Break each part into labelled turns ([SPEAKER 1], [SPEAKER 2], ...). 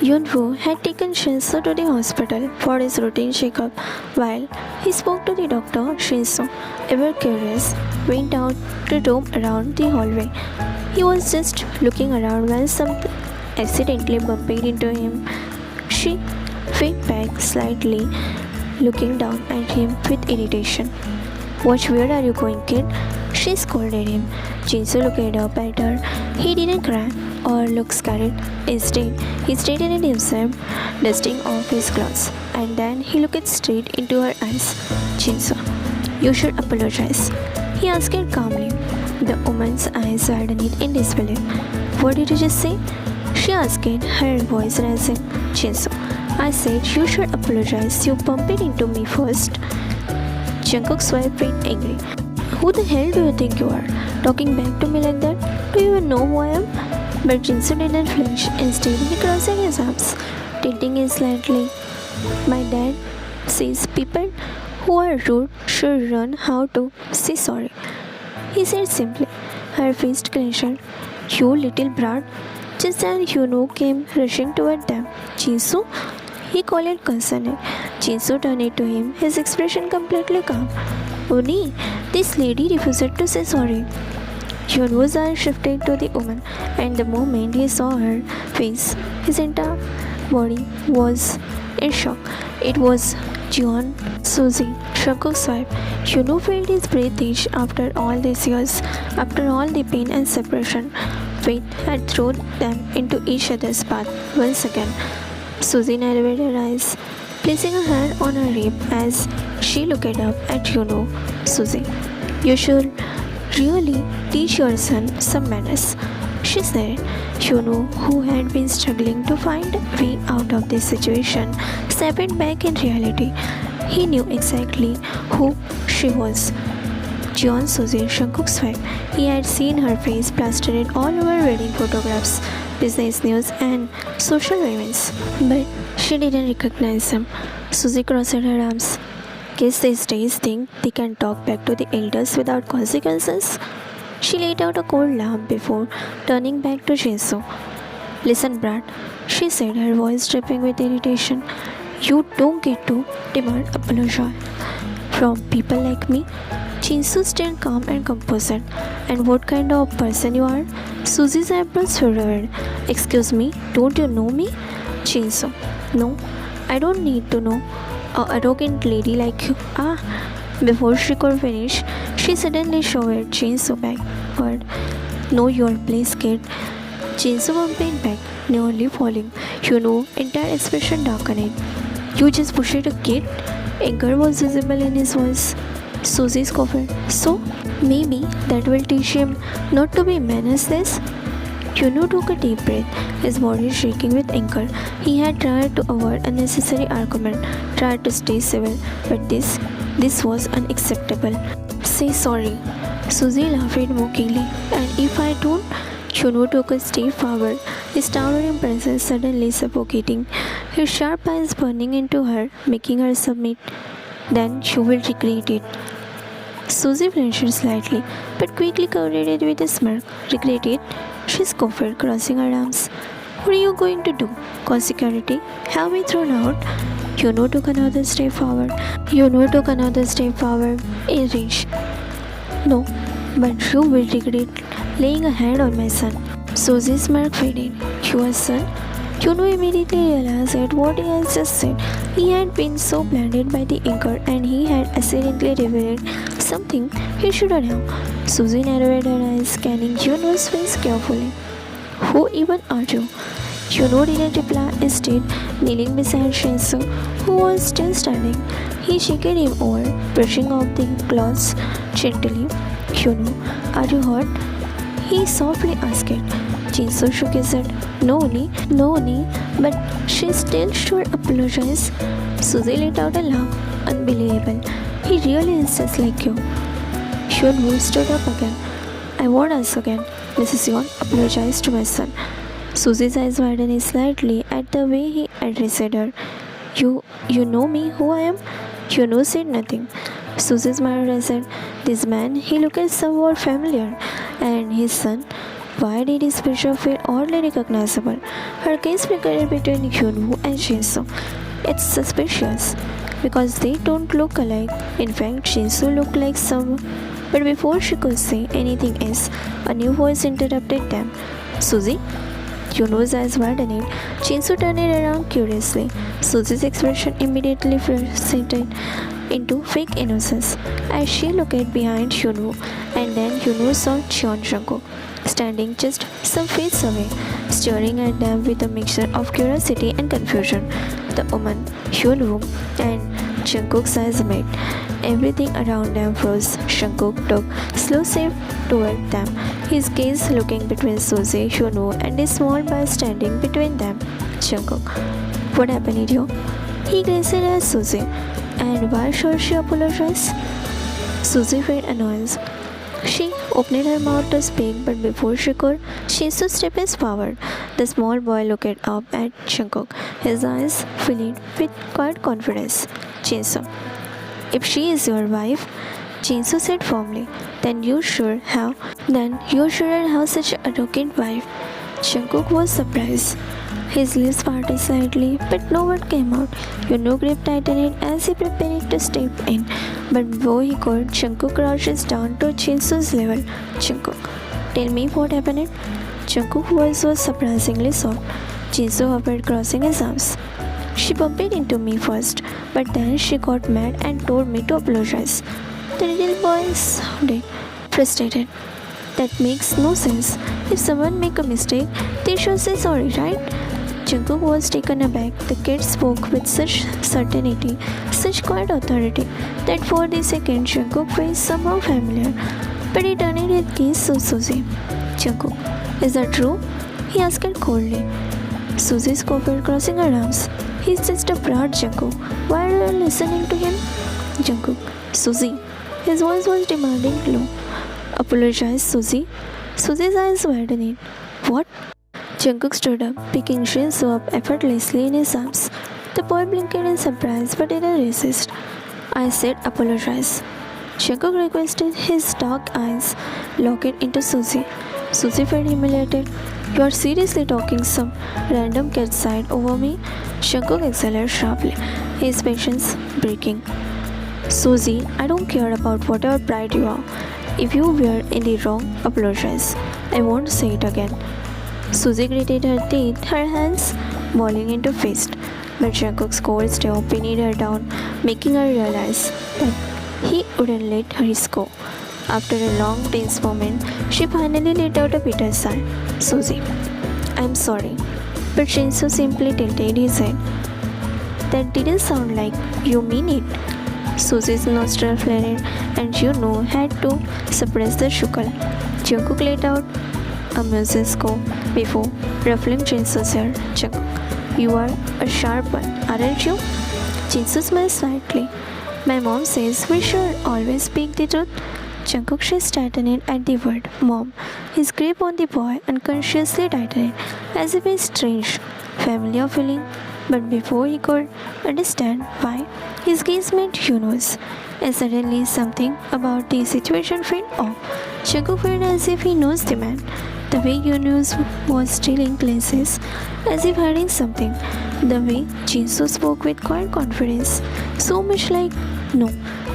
[SPEAKER 1] Yunfu had taken Shinso to the hospital for his routine checkup. While he spoke to the doctor, Shinso, ever curious, went out to roam around the hallway. He was just looking around when something accidentally bumped into him. She went back slightly, looking down at him with irritation. Where are you going, kid? She scolded him. Jinsu looked up at her. He didn't cry or look scared. Instead, he straightened himself, dusting off his clothes, and then he looked straight into her eyes. Jinsu, you should apologize. He asked calmly. The woman's eyes widened in disbelief. What did you just say? She asked, her voice rising. Jinsu, I said you should apologize. You bumped into me first. Jungkook's wife got angry. Who the hell do you think you are? Talking back to me like that? Do you even know who I am? But Jinsu didn't flinch. Instead, he crossed his arms, tilting it slightly. My dad says people who are rude should learn how to say sorry. He said simply, her fist clenched. You little brat. Just then Hyunwoo came rushing toward them. Jinsu? He called concerned. Jinsu turned to him, his expression completely calm. Oni, this lady refused to say sorry. Hyunwoo's eyes shifted to the woman, and the moment he saw her face, his entire body was in shock. It was Jeon Suzy, Jungkook's wife. Hyunwoo felt his breath itch after all these years, after all the pain and separation. Fate had thrown them into each other's path once again. Suzy narrowed her eyes, placing a hand on her rib as she looked up at Hyunwoo. Suzy, you should really teach your son some manners, she said. Hyunwoo, who had been struggling to find a way out of this situation, stepped back in reality. He knew exactly who she was. Jeon Suzy, Jungkook's wife. He had seen her face plastered all over wedding photographs, business news, and social events. But she didn't recognize him. Suzy crossed her arms. Kids these days think they can talk back to the elders without consequences. She let out a cold laugh before turning back to Jinsu. Listen, Brad, she said, her voice dripping with irritation. You don't get to demand apology from people like me. Jinsu stayed calm and composed. And what kind of person you are? Suzy's eyebrows furrowed. Excuse me, don't you know me? Jinsu, no, I don't need to know. A arrogant lady like you. Before she could finish, she suddenly shoved Jinsu backward. Know your place, kid. Jinsu bumped back, nearly falling. Entire expression darkened. You just pushed a kid? Anger was visible in his voice. Suzy scoffed. So, maybe that will teach him not to be menaceless? Took a deep breath, his body shaking with anger. He had tried to avoid unnecessary argument, tried to stay civil, but this was unacceptable. Say sorry. Suzy laughed mockingly. And if I don't? Hyunwoo took a step forward, his towering presence suddenly suffocating, his sharp eyes burning into her, making her submit. Then you will regret it. Suzy flinched slightly, but quickly covered it with a smirk. Regret it? She scoffed, crossing her arms. What are you going to do? Cause security? Have me thrown out? Took another step forward. In reach. No, but you will regret laying a hand on my son. Suzy's smirk faded. Your son? Immediately realized that what he had just said. He had been so blinded by the anger and he had accidentally revealed something he shouldn't have. Suzy narrowed her eyes, scanning Hyunwoo's face carefully. Who even are you? Hyunwoo didn't reply, instead kneeling beside Shinsu, who was still standing. He shook him over, brushing off the clothes gently. Hyunwoo, are you hurt? He softly asked. Jinsu shook his head. No, Oni, but she still should apologize. Suzy let out a laugh. Unbelievable. He really is just like you. Hyunwoo stood up again. I won't ask again. Mrs. Yeon apologized to my son. Suzy's eyes widened slightly at the way he addressed her. You know me, who I am? Hyunwoo said nothing. Suzy smiled and said, this man, he looked somewhat familiar. And his son, Why did his picture feel oddly recognizable? Her gaze flickered between Hyunwoo and Shinso. It's suspicious because they don't look alike. In fact, Shinso looked like someone. But before she could say anything else, a new voice interrupted them. Suzy? Hyunwoo's eyes widened. Shinso turned around curiously. Suzy's expression immediately faded into fake innocence as she looked behind Hyunwoo, and then Hyunwoo saw Cheon Jungkook standing just some feet away, staring at them with a mixture of curiosity and confusion. The woman, Hyunwoo, and Jungkook's eyes met. Everything around them froze. Jungkook took slow step toward them, his gaze looking between Suzy, Hyunwoo, and a small boy standing between them. Jungkook, what happened here? He gazed at Suzy. And why should she apologize? Suzy felt annoyance. She opened her mouth to speak, but before she could, Shinso stepped forward. The small boy looked up at Jungkook, his eyes filling with quiet confidence. Shinso, if she is your wife, Shinso said firmly, then you shouldn't have such an arrogant wife. Jungkook was surprised. His lips parted slightly, but no word came out. Hyunwoo gripped tightened as he prepared to step in, but before he could, Jungkook crouches down to Shinso's level. Jungkook, tell me what happened. Jungkook's voice was surprisingly soft. Shinso hovered, crossing his arms. She bumped into me first, but then she got mad and told me to apologize. The little boy sounded frustrated. That makes no sense. If someone make a mistake, they should say sorry, right? Jungkook was taken aback. The kid spoke with such certainty, such quiet authority, that for the second Jungkook felt somehow familiar. But he turned his gaze to Suzy. Jungkook, is that true? He asked coldly. Suzy scoffed, crossing her arms. He's just a brat, Jungkook. Why are you listening to him? Jungkook, Suzy. His voice was demanding low. Apologize, Suzy. Suzy's eyes widened. What? Jungkook stood up, picking Shinso up effortlessly in his arms. The boy blinked in surprise but didn't resist. I said apologize. Jungkook requested, his dark eyes locked into Suzy. Suzy felt humiliated. You are seriously talking some random kid's side over me? Jungkook exhaled sharply, his patience breaking. Suzy, I don't care about whatever pride you are. If you were in the wrong, apologize. I won't say it again. Suzy gritted her teeth, her hands balling into fist. But Jungkook's cold stare pinned her down, making her realize that he wouldn't let her go. After a long, tense moment, she finally let out a bitter sigh. Suzy, I'm sorry. But Shinso simply tilted his head. That didn't sound like you mean it. Suzy's nostrils flared, and had to suppress the chuckle. Jungkook let out a music score before ruffling Jinso's hair. Jungkook, you are a sharp one, aren't you? Jinso smiled slightly. My mom says we should always speak the truth. Jungkook tightened at the word mom. His grip on the boy unconsciously tightened, as if a strange, familiar feeling. But before he could understand why, his gaze met Hyunwoo's, and suddenly something about the situation felt off. Jungkook felt as if he knows the man. The way Hyunwoo was stealing glances, as if hiding something. The way Jinso spoke with quiet confidence, so much like no.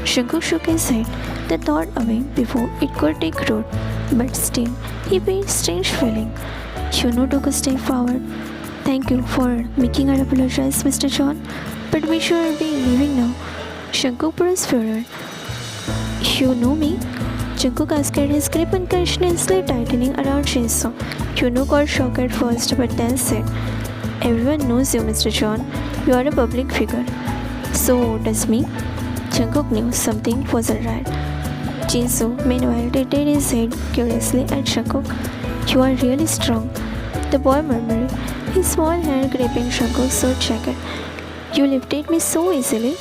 [SPEAKER 1] Jungkook shook his head, the thought away before it could take root. But still, he felt a strange feeling. Hyunwoo took a step forward. Thank you for making her apologize, Mr. John, but we should be leaving now. Jungkook pressed forward. You know me? Jungkook asked, his grip unconsciously tightening around Shinso. Hyunwoo got shocked at first, but then said, Everyone knows you, Mr. John. You are a public figure. So does me? Jungkook knew something wasn't right. Shinso, meanwhile, tilted his head curiously at Jungkook. You are really strong, the boy murmured, his small hand gripping Jungkook's short jacket. You lifted me so easily.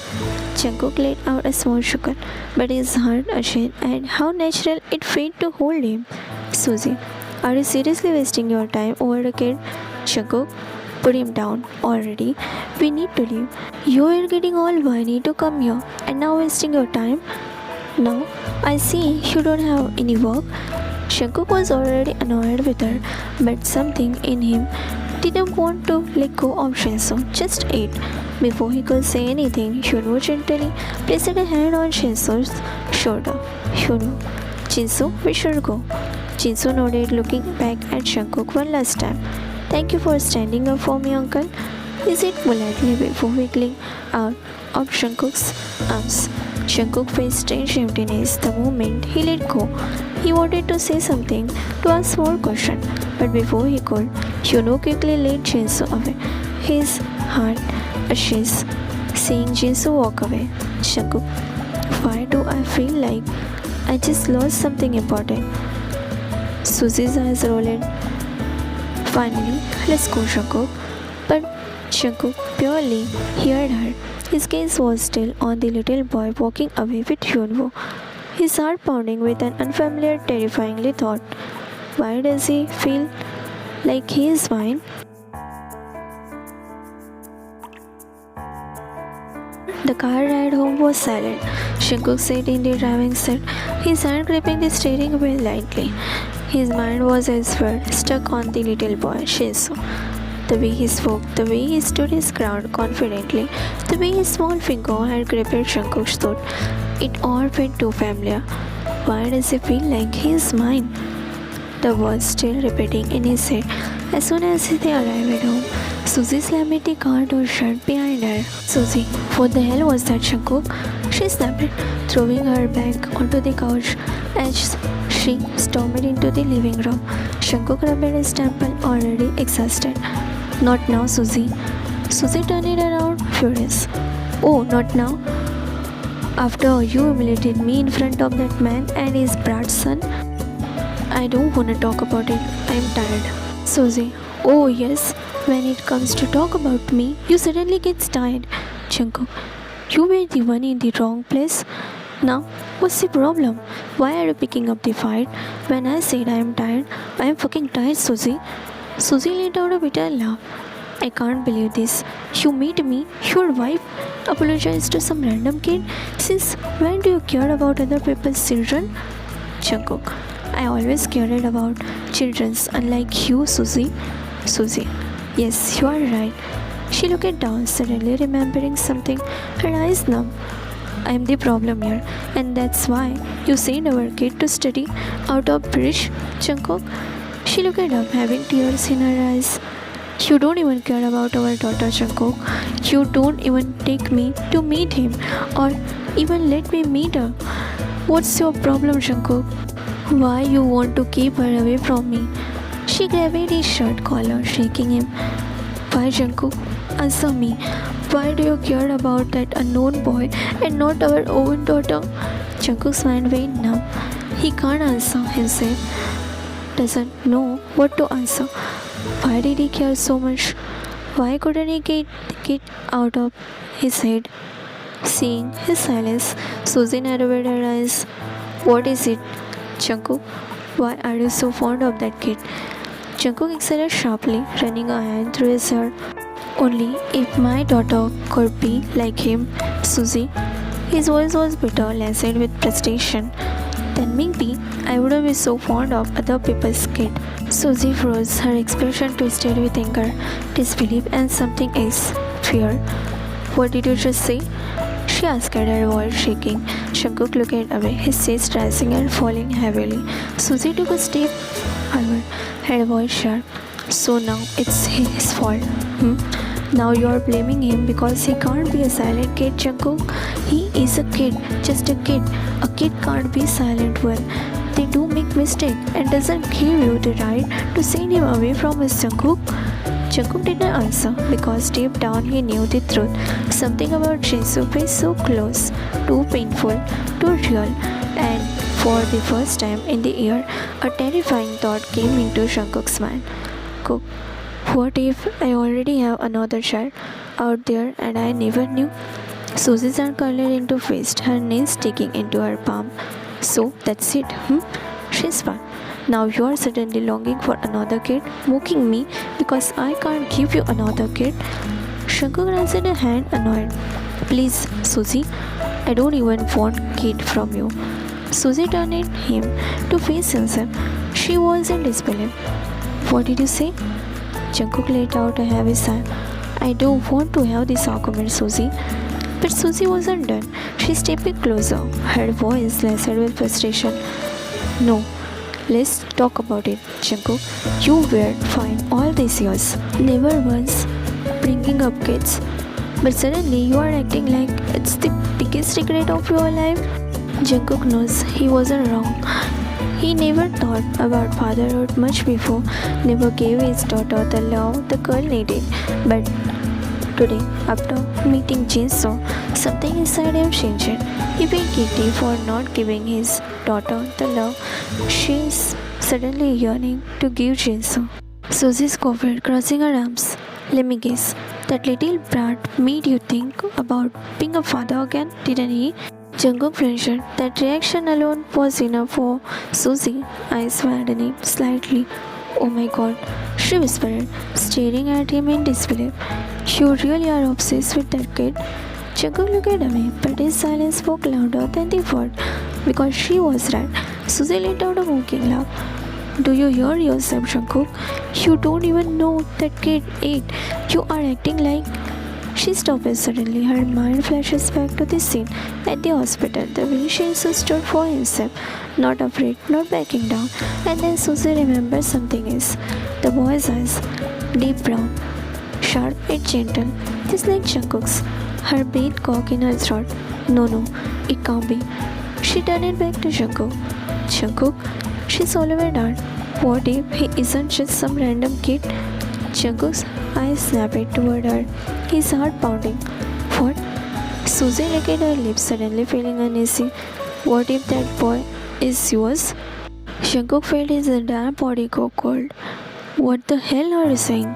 [SPEAKER 1] Jungkook let out a small chuckle, but his heart ashamed at how natural it felt to hold him. Suzy, are you seriously wasting your time over a kid? Jungkook, put him down already. We need to leave. You are getting all whiny to come here and now wasting your time. Now, I see you don't have any work. Jungkook was already annoyed with her, but something in him didn't want to let go of Shinso. Just ate. Before he could say anything, Hyunwoo gently placed a hand on Shinso's shoulder. Hyunwoo, Jinso, we should go. Jinso nodded, looking back at Jungkook one last time. Thank you for standing up for me, uncle. He said politely before wiggling out of Jungkook's arms. Jungkook faced strange emptiness the moment he let go. He wanted to say something, to ask more questions, but before he could, Hyunwoo quickly led Jinso away. His heart ashes, seeing Jinso walk away. Jungkook, why do I feel like I just lost something important? Susie's eyes rolled. Finally, let's go, Jungkook. But Jungkook purely heard her. His gaze was still on the little boy walking away with Hyunwoo, his heart pounding with an unfamiliar, terrifyingly thought. Why does he feel like he is mine? The car ride home was silent. Jungkook sat in the driving seat, his hand gripping the steering wheel lightly. His mind was elsewhere, stuck on the little boy, Shinso. The way he spoke, the way he stood his ground confidently, the way his small finger had gripped Jungkook's throat, it all felt too familiar. Why does he feel like he is mine? The words still repeating in his head. As soon as they arrived at home, Susie slammed the car door shut behind her. Susie, what the hell was that, Jungkook? She snapped, throwing her back onto the couch as she stormed into the living room. Jungkook rubbed his temple, already exhausted. Not now, Susie. Susie turned it around, furious. Oh, not now? After you humiliated me in front of that man and his brat son? I don't want to talk about it. I'm tired. Susie, oh yes, when it comes to talk about me, you suddenly get tired. Jungkook, you were the one in the wrong place. Now, what's the problem? Why are you picking up the fight? When I said I am tired, I am fucking tired, Susie. Susie let out a bitter laugh. I can't believe this. You meet me, your wife, apologized to some random kid. Since when do you care about other people's children? Jungkook, I always cared about children's, unlike you, Susie. Susie, yes, you are right. She looked down, suddenly remembering something, her eyes numb. I am the problem here, and that's why you sent our kid to study out of British, Jungkook. She looked up, having tears in her eyes. You don't even care about our daughter, Jungkook. You don't even take me to meet him, or even let me meet her. What's your problem, Jungkook? Why you want to keep her away from me? She grabbed his shirt collar, shaking him. Why, Jungkook? Answer me. Why do you care about that unknown boy and not our own daughter? Jungkook's mind went numb. He can't answer himself. Doesn't know what to answer. Why did he care so much? Why couldn't he get out of his head? Seeing his silence, Susie narrowed her eyes. What is it, Jungkook? Why are you so fond of that kid? Jungkook exhaled sharply, running a hand through his hair. Only if my daughter could be like him, Susie. His voice was bitter, laced with frustration. Then maybe I wouldn't be so fond of other people's kid. Susie froze, her expression twisted with anger, disbelief, and something else, fear. What did you just say? She asked, her voice shaking. Jungkook looked away, his chest rising and falling heavily. Susie took a step forward, her voice sharp. So now it's his fault. Now you're blaming him because he can't be a silent kid, Jungkook. He is a kid, just a kid. A kid can't be silent. Well, they do make mistakes, and doesn't give you the right to send him away from us, Jungkook. Jungkook didn't answer because deep down he knew the truth. Something about Shinso felt so close, too painful, too real, and for the first time in the year, a terrifying thought came into Jungkook's mind. What if I already have another child out there and I never knew? Susie's hand curled into fist, her nails sticking into her palm. So that's it, She's fine. Now you are suddenly longing for another kid, mocking me because I can't give you another kid. Jungkook raised a hand, annoyed. Please, Susie, I don't even want kid from you. Susie turned him to face himself. She was in disbelief. What did you say? Jungkook let out a heavy sigh. I don't want to have this argument, Suzy. But Suzy wasn't done. She stepped closer, her voice lacerated with frustration. No, let's talk about it, Jungkook. You were fine all these years, never once bringing up kids. But suddenly you are acting like it's the biggest regret of your life. Jungkook knows he wasn't wrong. He never thought about fatherhood much before, never gave his daughter the love the girl needed. But today, after meeting Jinso, something inside him changed. He felt guilty for not giving his daughter the love she's suddenly yearning to give Jinso. Susie's covered, crossing her arms. Let me guess, that little brat made you think about being a father again, didn't he? Jungkook flinched. That reaction alone was enough for Susie, eyes widening slightly. Oh my god, she whispered, staring at him in disbelief. You really are obsessed with that kid? Jungkook looked at me, but his silence spoke louder than the word, because she was right. Susie let out a mocking laugh. Do you hear yourself, Jungkook? You don't even know that kid ate. You are acting like... She stopped suddenly. Her mind flashes back to the scene at the hospital. The way Shinsu stood for himself, not afraid, not backing down. And then Susie remembered something else. The boy's eyes, deep brown, sharp and gentle, just like Jungkook's. Her breath caught in her throat. No, it can't be. She turned it back to Jungkook. Jungkook? She swallowed hard. What if he isn't just some random kid? Jungkook's eyes snapped toward her, his heart pounding. What? Susie licked her lips, suddenly feeling uneasy. What if that boy is yours? Jungkook felt his entire body go cold. What the hell are you saying?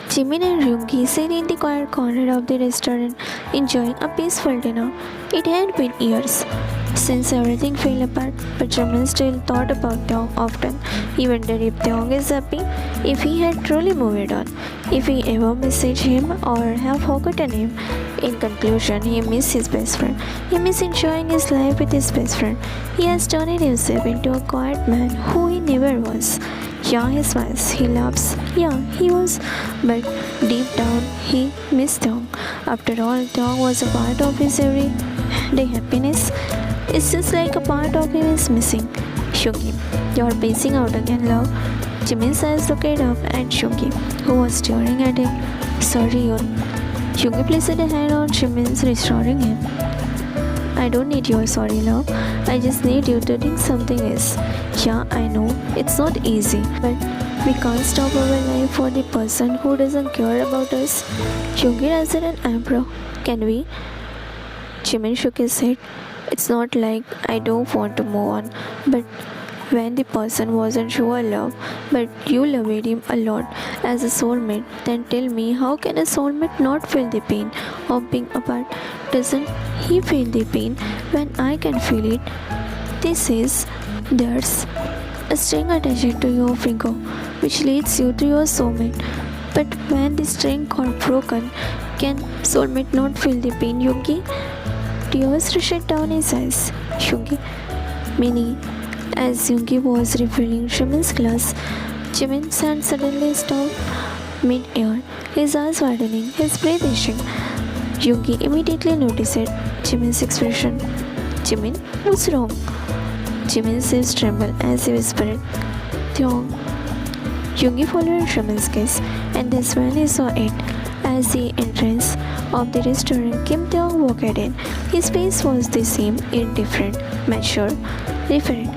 [SPEAKER 1] Jimin and Ryungi sat in the quiet corner of the restaurant, enjoying a peaceful dinner. It had been years since everything fell apart, but Jimin still thought about Taeyong often. He wondered if Taeyong is happy, if he had truly moved on, if he ever messaged him or have forgotten him. In conclusion, he missed his best friend. He missed enjoying his life with his best friend. He has turned himself into a quiet man who he never was. Yeah, he smiles, he laughs. Yeah, he was. But deep down, he missed Taeyong. After all, Taeyong was a part of his everyday happiness. It's just like a part of him is missing. Hyungi, you're pacing out again, love. Jimin's eyes looked up at Hyungi, who was staring at him. Sorry, Yoon. Hyungi placed a hand on Jimin's, restoring him. I don't need your sorry, love. I just need you to think something else. Yeah, I know, it's not easy, but we can't stop our life for the person who doesn't care about us. Hyungi raised an eyebrow. Can we? Jimin shook his head. It's not like I don't want to move on, but when the person wasn't your love, but you loved him a lot as a soulmate, then tell me, how can a soulmate not feel the pain of being apart? Doesn't he feel the pain when I can feel it? This is, there's a string attached to your finger which leads you to your soulmate. But when the string got broken, can soulmate not feel the pain, Yogi? Tears rushed down his eyes. Hyungi, Minnie, as Yoongi was refilling Jimin's glass, Jimin's hand suddenly stopped mid-air, his eyes widening, his breath itching. Yoongi immediately noticed Jimin's expression. Jimin, what's wrong? Jimin's lips trembled as he whispered, Taeyong. Yoongi followed Jimin's gaze, and that's when he saw it. As the entrance of the restaurant, Kim Taeyong walked in. His face was the same, indifferent, mature, different,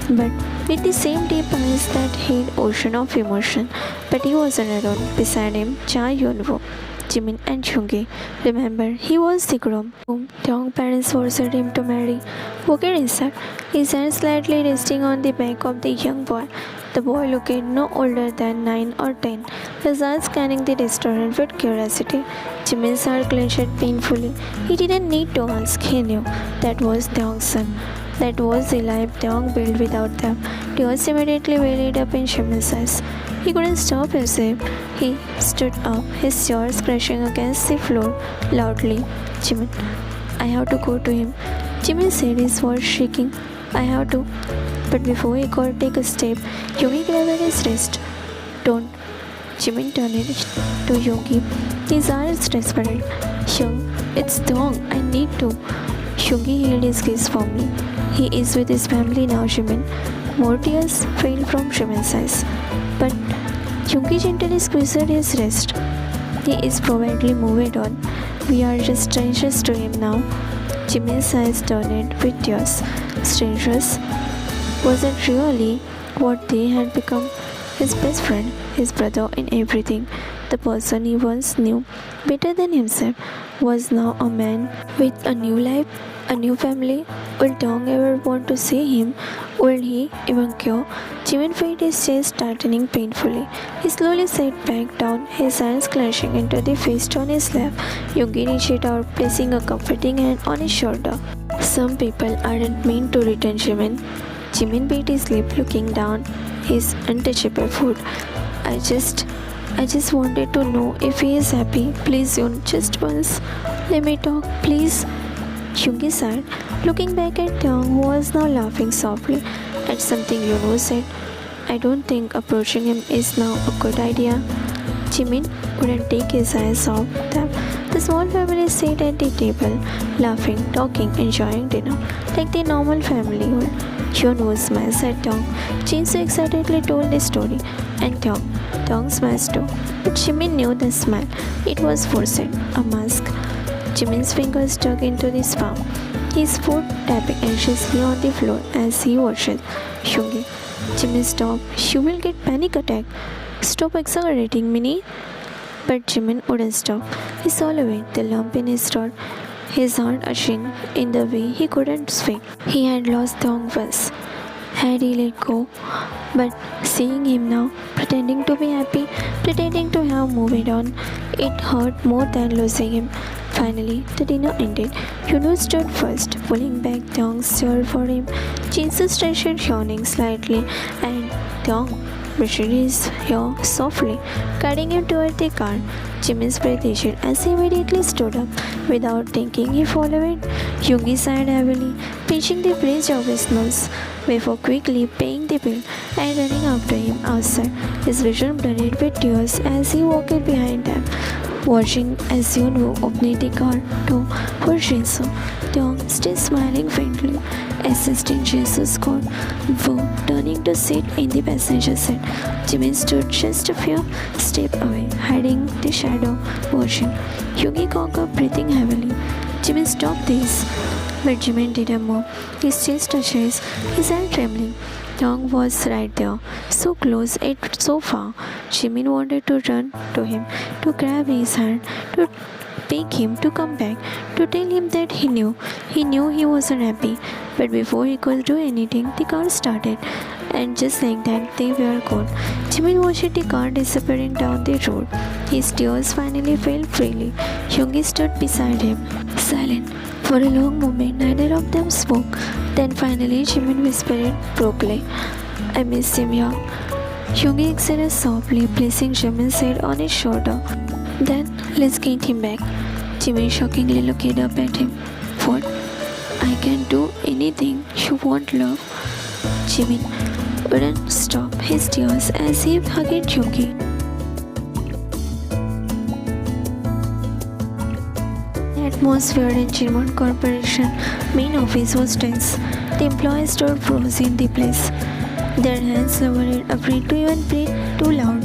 [SPEAKER 1] but with the same deep eyes that hid ocean of emotion. But he wasn't alone. Beside him, Cha Yunwoo, Jimin and Hyungi. Remember, he was the groom whom Taeyong's parents forced him to marry. Walked inside, his hand slightly resting on the back of the young boy. The boy looked no older than 9 or 10, his eyes scanning the restaurant with curiosity. Jimin's heart clenched painfully. He didn't need to ask, he knew that was Taeyong's son. That was the life Taeyong built without them. Tears immediately welled up in Jimin's eyes. He couldn't stop himself. He stood up, his jaws crashing against the floor loudly. Jimin, I have to go to him. Jimin said his voice shaking. I have to. But before he could take a step, Yoongi grabbed his wrist. Don't. Jimin turned to Yoongi. His eyes desperate. Young, it's Dong. I need to. Yoongi held his gaze firmly. He is with his family now, Jimin. More tears fell from Jimin's eyes. But Yoongi gently squeezed his wrist. He is probably moved on. We are just strangers to him now. Jimin's eyes turned with tears. Strangers? Was it really what they had become? His best friend, his brother in everything, the person he once knew better than himself, was now a man with a new life, a new family. Will Dong ever want to see him? Will he even care? Jimin felt his chest tightening painfully. He slowly sat back down, his hands clenching into the fist on his lap. Yoongi reached out, placing a comforting hand on his shoulder. Some people aren't meant to return, Jimin. Jimin bit his lip, looking down his untouchable foot. I just wanted to know if he is happy. Please, Yoon, just once. Let me talk, please. Yoongi sighed, looking back at Dong, who was now laughing softly at something Yoon said. I don't think approaching him is now a good idea. Jimin wouldn't take his eyes off them. The small family sat at the table, laughing, talking, enjoying dinner, like the normal family would. Yoon was smashed at Dong. Jinsu excitedly told the story, and Dong smashed too. But Jimin knew the smile. It was forced, a mask. Jimin's fingers dug into his palm, his foot tapping anxiously on the floor as he watched Yoongi. Jimin, stop. You will get panic attack. Stop exaggerating, Minnie. But Jimin wouldn't stop. He swallowed the lump in his throat, his heart rushing in the way he couldn't speak. He had lost Dong once. Had he let go? But seeing him now, pretending to be happy, pretending to have moved on, it hurt more than losing him. Finally, the dinner ended. Yoon stood first, pulling back Dong's chair for him. Jinsu stretched, yawning slightly, and Dong brushed his hair softly, guiding him toward the car. Jimin's breath issued as he immediately stood up. Without thinking, he followed. Yoongi sighed heavily, pinching the bridge of his nose, before quickly paying the bill and running after him outside. His vision blurred with tears as he walked behind them, watching as Yoon opened the car door for Jinsu. Dong, still smiling faintly, assisting Jinsu's car, turning to sit in the passenger seat. Jimin stood just a few steps away, hiding the shadow, watching. Yoongi cocked up, breathing heavily. Jimin, stop this. But Jimin didn't move. His chest touched his hand trembling. Dong was right there, so close yet so far. Jimin wanted to run to him, to grab his hand, to beg him to come back, to tell him that he knew he wasn't happy. But before he could do anything, the car started, and just like that, they were gone. Jimin watched the car disappearing down the road. His tears finally fell freely. Yoongi stood beside him, silent. For a long moment, neither of them spoke. Then finally, Jimin whispered brokenly, I miss him, yeah. Yoongi exhaled softly, placing Jimin's head on his shoulder. Then, let's get him back. Jimin shockingly looked up at him. What? I can do anything you want, love. Jimin wouldn't stop his tears as he hugged Yoongi. The atmosphere in German Corporation main office was tense. The employees stood frozen in the place, their hands lowered, afraid to even breathe too loud.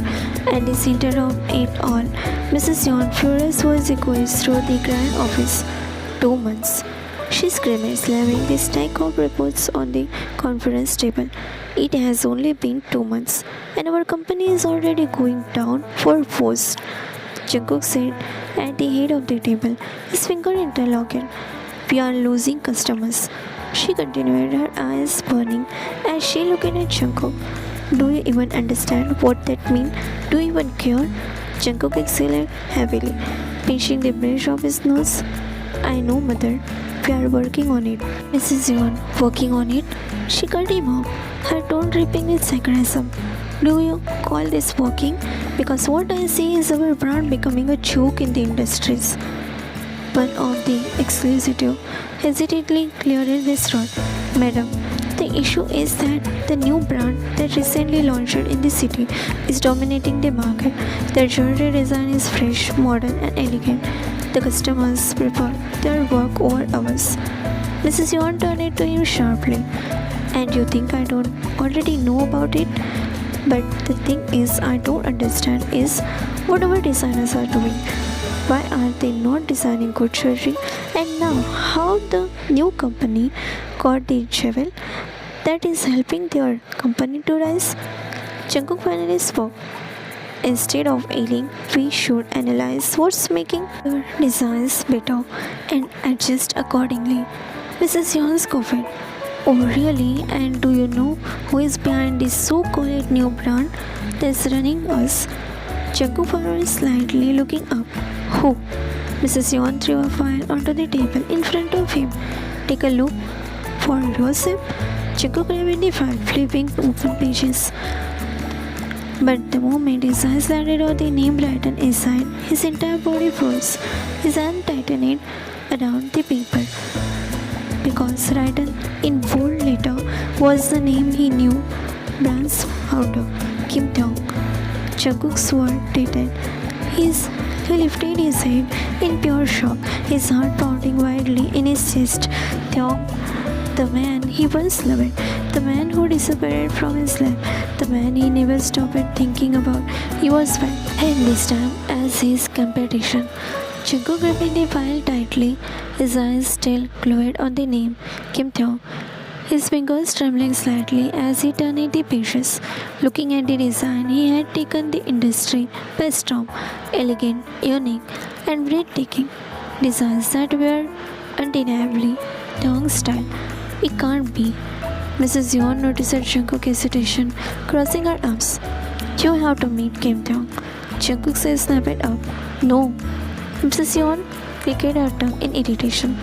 [SPEAKER 1] At the center of it all, Mrs. Yeon, furious voice echoed through the grand office. 2 months. She screamed, slamming the stack of reports on the conference table. It has only been 2 months, and our company is already going down for force. Jungkook said at the head of the table, his finger interlocked. We are losing customers. She continued, her eyes burning as she looked at Jungkook. Do you even understand what that means? Do you even care? Jungkook exhaled heavily, pinching the bridge of his nose. I know, mother. We are working on it. Mrs. Yeon, working on it? She cut him off, her tone dripping with sarcasm. Do you call this working? Because what I see is our brand becoming a joke in the industries. one of the executive hesitantly cleared this road. Madam, the issue is that the new brand that recently launched in the city is dominating the market. Their jewelry design is fresh, modern, and elegant. The customers prefer their work over ours. Mrs. Yuan turned to him sharply. And you think I don't already know about it? But the thing is, I don't understand is what our designers are doing. Why are they not designing good jewelry? And now, how the new company got the jewel that is helping their company to rise? Jungkook finally spoke. Instead of ailing, we should analyze what's making your designs better and adjust accordingly. Mrs. Yeon scoffed. Oh, really? And do you know who is behind this so-called new brand that's running us? Jungkook frowned slightly, looking up. Who? Mrs. Yeon threw a file onto the table in front of him. Take a look for yourself. Jungkook grabbed the file, flipping open pages. But the moment his eyes landed on the name written inside, his entire body froze. His hand tightened around the paper. Because written in bold letter was the name he knew, brand's founder, Kim Tae-hong. Jungkook's sword tightened. He lifted his head in pure shock, his heart pounding wildly in his chest. Tae-hong, the man he once loved, the man who disappeared from his life, the man he never stopped thinking about, he was back, and this time as his competition. Jungkook gripped the file tightly, his eyes still glued on the name, Kim Tae-hong. His fingers trembling slightly as he turned the pages. Looking at the design, he had taken the industry by storm. Elegant, unique, and breathtaking. Designs that were undeniably Tae-hong's style. It can't be. Mrs. Yeon noticed Jungkook's hesitation, crossing her arms. You have to meet Kim Tae-hong. Jungkook snapped up. No. Mrs. Yeon clicked her tongue in irritation.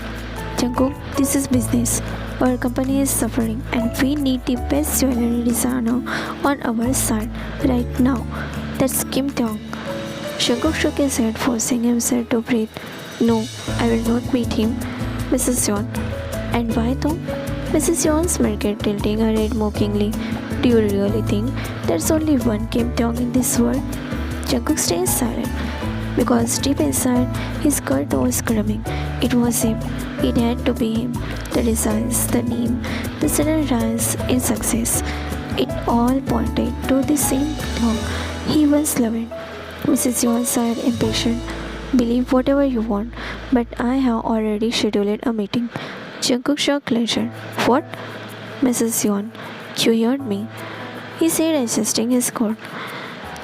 [SPEAKER 1] Jungkook, this is business. Our company is suffering and we need the best jewelry designer on our side right now. That's Kim Tae-hong. Jungkook shook his head, forcing himself to breathe. No, I will not meet him, Mrs. Yeon. And why though? Mrs. Yeon smirked, tilting her head mockingly. Do you really think there's only one Kim Tae-hong in this world? Jungkook stayed silent. Because deep inside, his gut was screaming. It was him. It had to be him. The designs, the name, the sudden rise in success. It all pointed to the same Tae-hong he once loved. Mrs. Yeon sighed impatient. Believe whatever you want, but I have already scheduled a meeting. Jungkook shook leisure. What? Mrs. Yeon, you heard me. He said, adjusting his coat.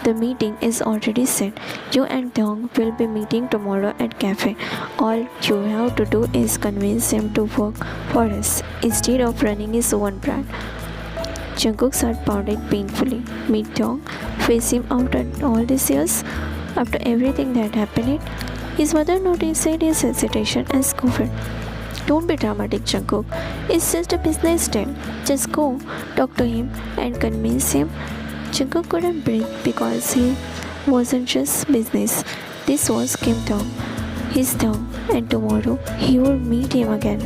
[SPEAKER 1] The meeting is already set. You and Tae-hong will be meeting tomorrow at cafe. All you have to do is convince him to work for us instead of running his own brand. Jungkook's heart pounded painfully. Meet Tae-hong, face him out at all these years. After everything that happened, his mother noticed his hesitation and scoffed. Don't be dramatic, Jungkook. It's just a business deal. Just go, talk to him, and convince him. Jungkook couldn't breathe because he wasn't just business. This was Kim Tae-hong, his Tae-hong, and tomorrow he would meet him again.